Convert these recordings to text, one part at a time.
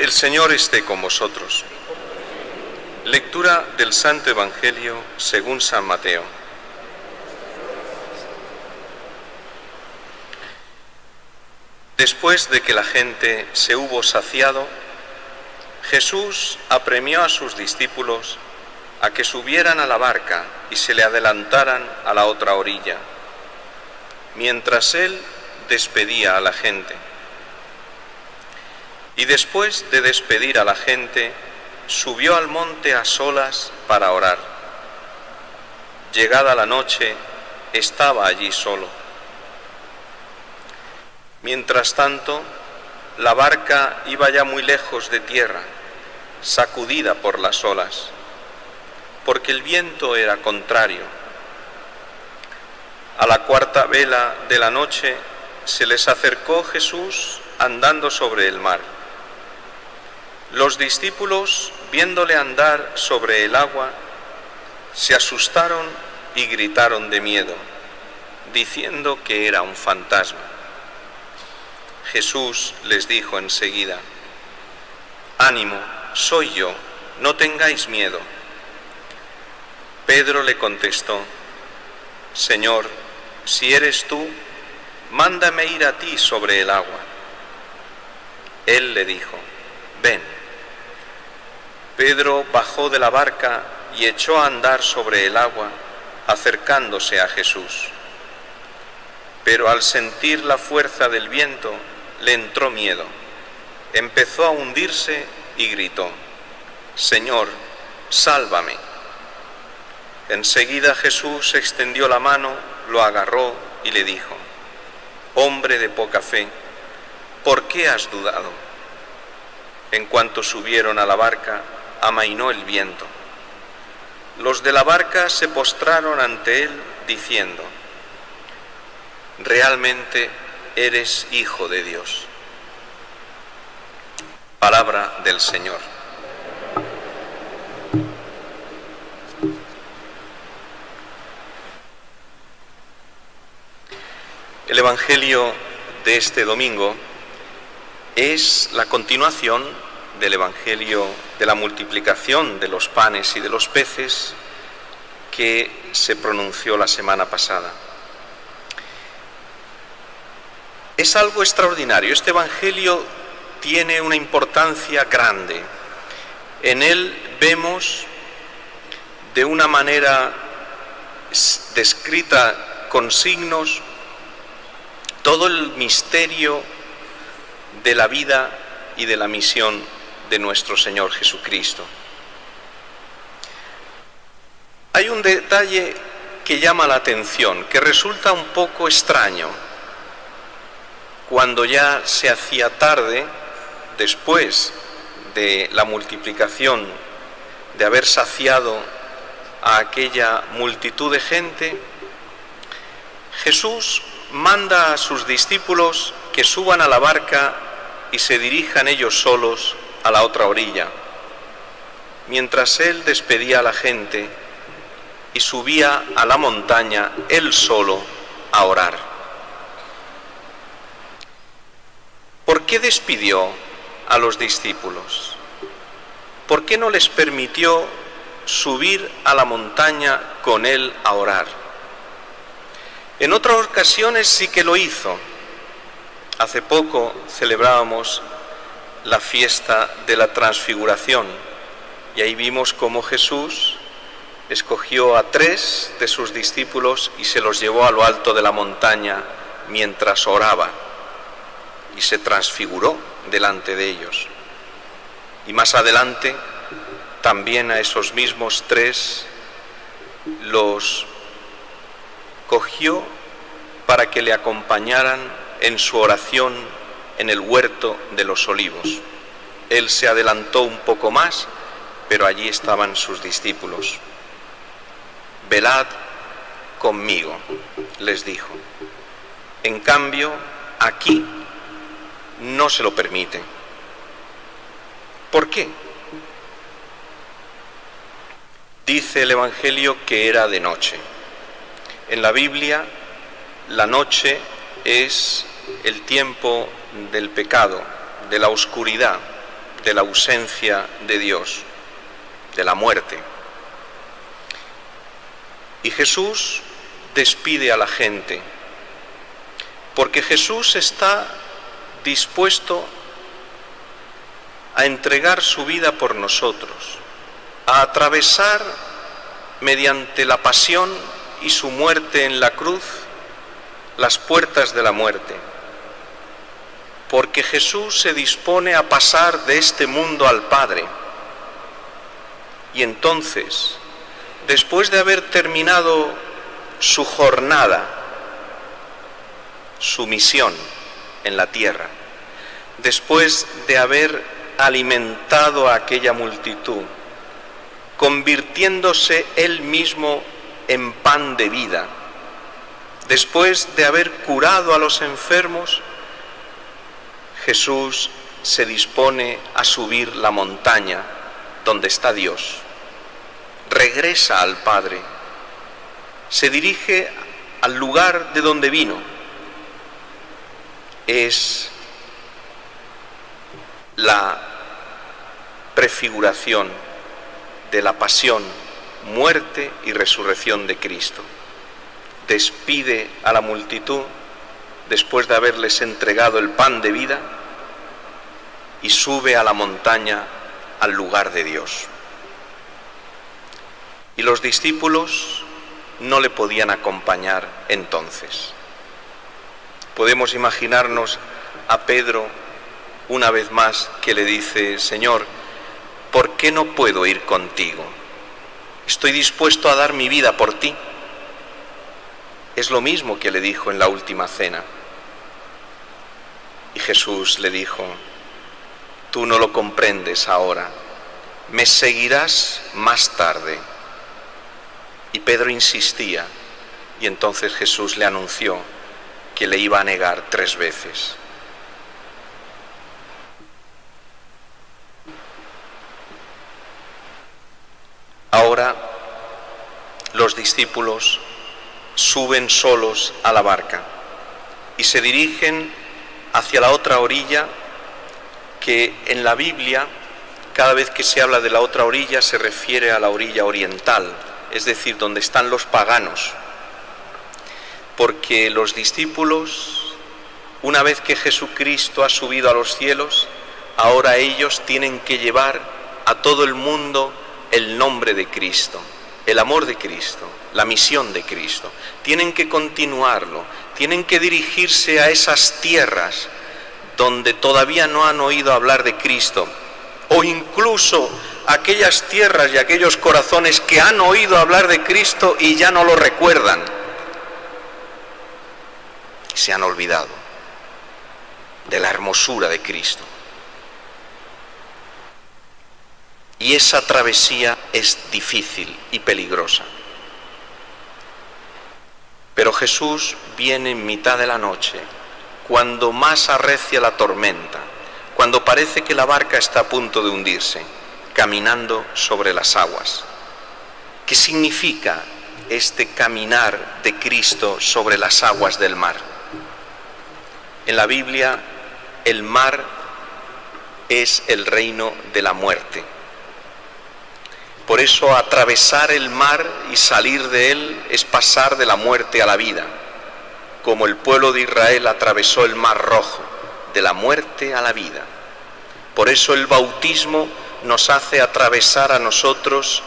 El Señor esté con vosotros. Lectura del Santo Evangelio según San Mateo. Después de que la gente se hubo saciado, Jesús apremió a sus discípulos a que subieran a la barca y se le adelantaran a la otra orilla, mientras él despedía a la gente. Y después de despedir a la gente, subió al monte a solas para orar. Llegada la noche, estaba allí solo. Mientras tanto, la barca iba ya muy lejos de tierra, sacudida por las olas, porque el viento era contrario. A la cuarta vela de la noche se les acercó Jesús andando sobre el mar. Los discípulos, viéndole andar sobre el agua, se asustaron y gritaron de miedo, diciendo que era un fantasma. Jesús les dijo enseguida: «Ánimo, soy yo, no tengáis miedo». Pedro le contestó: «Señor, si eres tú, mándame ir a ti sobre el agua». Él le dijo: «Ven». Pedro bajó de la barca y echó a andar sobre el agua, acercándose a Jesús. Pero al sentir la fuerza del viento, le entró miedo. Empezó a hundirse y gritó: «Señor, sálvame». Enseguida Jesús extendió la mano, lo agarró y le dijo: «Hombre de poca fe, ¿por qué has dudado?». En cuanto subieron a la barca, amainó el viento. Los de la barca se postraron ante él, diciendo: «Realmente eres Hijo de Dios». Palabra del Señor. El Evangelio de este domingo es la continuación del Evangelio de la multiplicación de los panes y de los peces que se pronunció la semana pasada. Es algo extraordinario. Este Evangelio tiene una importancia grande. En él vemos de una manera descrita con signos todo el misterio de la vida y de la misión de nuestro Señor Jesucristo. Hay un detalle que llama la atención, que resulta un poco extraño. Cuando ya se hacía tarde, después de la multiplicación, de haber saciado a aquella multitud de gente, Jesús manda a sus discípulos que suban a la barca y se dirijan ellos solos a la otra orilla, mientras él despedía a la gente y subía a la montaña él solo a orar. ¿Por qué despidió a los discípulos? ¿Por qué no les permitió subir a la montaña con él a orar? En otras ocasiones sí que lo hizo. Hace poco celebrábamos la fiesta de la Transfiguración y ahí vimos cómo Jesús escogió a 3 de sus discípulos y se los llevó a lo alto de la montaña mientras oraba y se transfiguró delante de ellos. Y más adelante también a esos mismos 3 los cogió para que le acompañaran en su oración en el huerto de los olivos. Él se adelantó un poco más, pero allí estaban sus discípulos. «Velad conmigo», les dijo. En cambio, aquí no se lo permite. ¿Por qué? Dice el Evangelio que era de noche. En la Biblia, la noche es el tiempo del pecado, de la oscuridad, de la ausencia de Dios, de la muerte. Y Jesús despide a la gente, porque Jesús está dispuesto a entregar su vida por nosotros, a atravesar mediante la pasión y su muerte en la cruz las puertas de la muerte, porque Jesús se dispone a pasar de este mundo al Padre. Y entonces, después de haber terminado su jornada, su misión en la tierra, después de haber alimentado a aquella multitud, convirtiéndose él mismo en pan de vida, después de haber curado a los enfermos, Jesús se dispone a subir la montaña donde está Dios. Regresa al Padre, se dirige al lugar de donde vino. Es la prefiguración de la pasión, muerte y resurrección de Cristo. Despide a la multitud después de haberles entregado el pan de vida y sube a la montaña al lugar de Dios. Y los discípulos no le podían acompañar entonces. Podemos imaginarnos a Pedro una vez más que le dice: Señor, ¿por qué no puedo ir contigo? Estoy dispuesto a dar mi vida por ti. Es lo mismo que le dijo en la última cena. Y Jesús le dijo: tú no lo comprendes ahora, me seguirás más tarde. Y Pedro insistía, y entonces Jesús le anunció que le iba a negar 3 veces. Ahora los discípulos suben solos a la barca y se dirigen hacia la otra orilla, que en la Biblia, cada vez que se habla de la otra orilla, se refiere a la orilla oriental, es decir, donde están los paganos. Porque los discípulos, una vez que Jesucristo ha subido a los cielos, ahora ellos tienen que llevar a todo el mundo el nombre de Cristo, el amor de Cristo, la misión de Cristo. Tienen que continuarlo, tienen que dirigirse a esas tierras donde todavía no han oído hablar de Cristo, o incluso aquellas tierras y aquellos corazones que han oído hablar de Cristo y ya no lo recuerdan, y se han olvidado de la hermosura de Cristo. Y esa travesía es difícil y peligrosa. Pero Jesús viene en mitad de la noche, cuando más arrecia la tormenta, cuando parece que la barca está a punto de hundirse, caminando sobre las aguas. ¿Qué significa este caminar de Cristo sobre las aguas del mar? En la Biblia, el mar es el reino de la muerte. Por eso atravesar el mar y salir de él es pasar de la muerte a la vida, como el pueblo de Israel atravesó el Mar Rojo, de la muerte a la vida. Por eso el bautismo nos hace atravesar a nosotros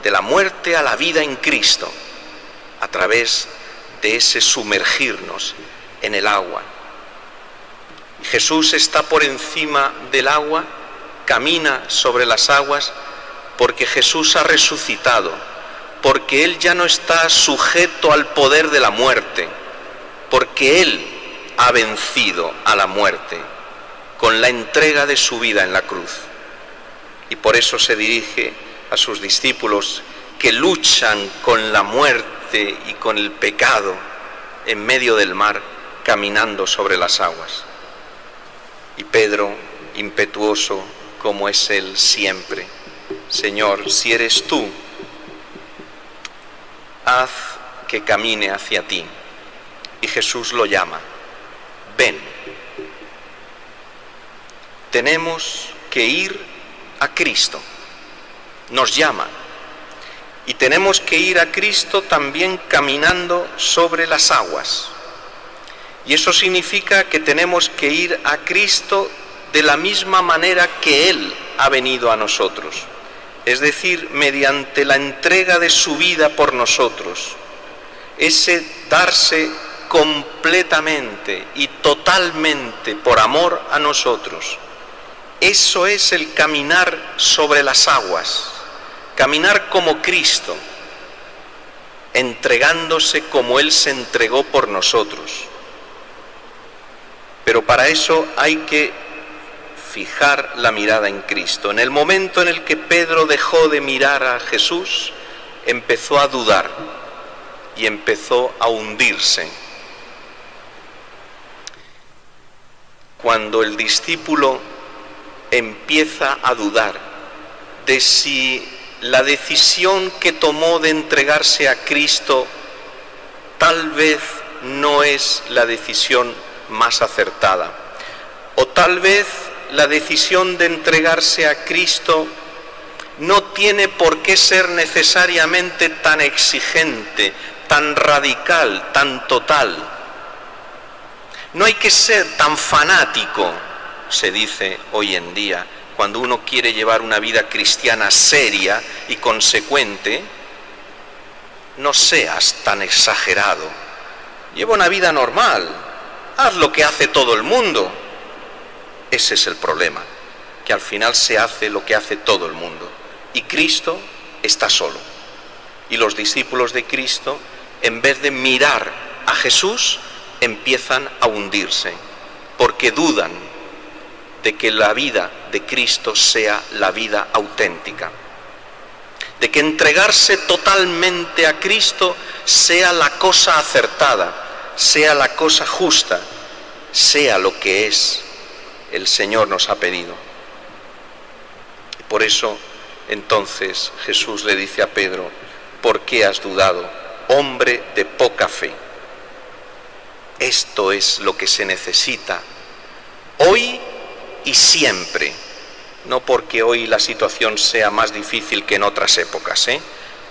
de la muerte a la vida en Cristo, a través de ese sumergirnos en el agua. Jesús está por encima del agua, camina sobre las aguas, porque Jesús ha resucitado, porque Él ya no está sujeto al poder de la muerte, porque Él ha vencido a la muerte con la entrega de su vida en la cruz. Y por eso se dirige a sus discípulos que luchan con la muerte y con el pecado en medio del mar, caminando sobre las aguas. Y Pedro, impetuoso como es él siempre: Señor, si eres tú, haz que camine hacia ti. Y Jesús lo llama: ven. Tenemos que ir a Cristo. Nos llama. Y tenemos que ir a Cristo también caminando sobre las aguas. Y eso significa que tenemos que ir a Cristo de la misma manera que Él ha venido a nosotros. Es decir, mediante la entrega de su vida por nosotros. Ese darse completamente y totalmente por amor a nosotros. Eso es el caminar sobre las aguas. Caminar como Cristo, entregándose como Él se entregó por nosotros. Pero para eso hay que fijar la mirada en Cristo. En el momento en el que Pedro dejó de mirar a Jesús, empezó a dudar y empezó a hundirse. Cuando el discípulo empieza a dudar de si la decisión que tomó de entregarse a Cristo tal vez no es la decisión más acertada, o tal vez la decisión de entregarse a Cristo no tiene por qué ser necesariamente tan exigente, tan radical, tan total. No hay que ser tan fanático, se dice hoy en día, cuando uno quiere llevar una vida cristiana seria y consecuente. No seas tan exagerado. Lleva una vida normal. Haz lo que hace todo el mundo. Ese es el problema, que al final se hace lo que hace todo el mundo. Y Cristo está solo. Y los discípulos de Cristo, en vez de mirar a Jesús, empiezan a hundirse, porque dudan de que la vida de Cristo sea la vida auténtica, de que entregarse totalmente a Cristo sea la cosa acertada, sea la cosa justa, sea lo que es el Señor nos ha pedido. Y por eso entonces Jesús le dice a Pedro: ¿por qué has dudado, hombre de poca fe? Esto es lo que se necesita hoy y siempre, no porque hoy la situación sea más difícil que en otras épocas,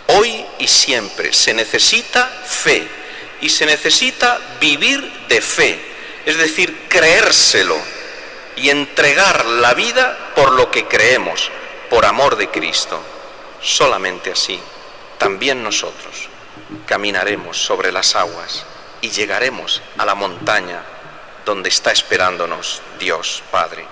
Hoy y siempre se necesita fe, y se necesita vivir de fe, es decir, creérselo y entregar la vida por lo que creemos, por amor de Cristo. Solamente así, también nosotros caminaremos sobre las aguas y llegaremos a la montaña donde está esperándonos Dios Padre.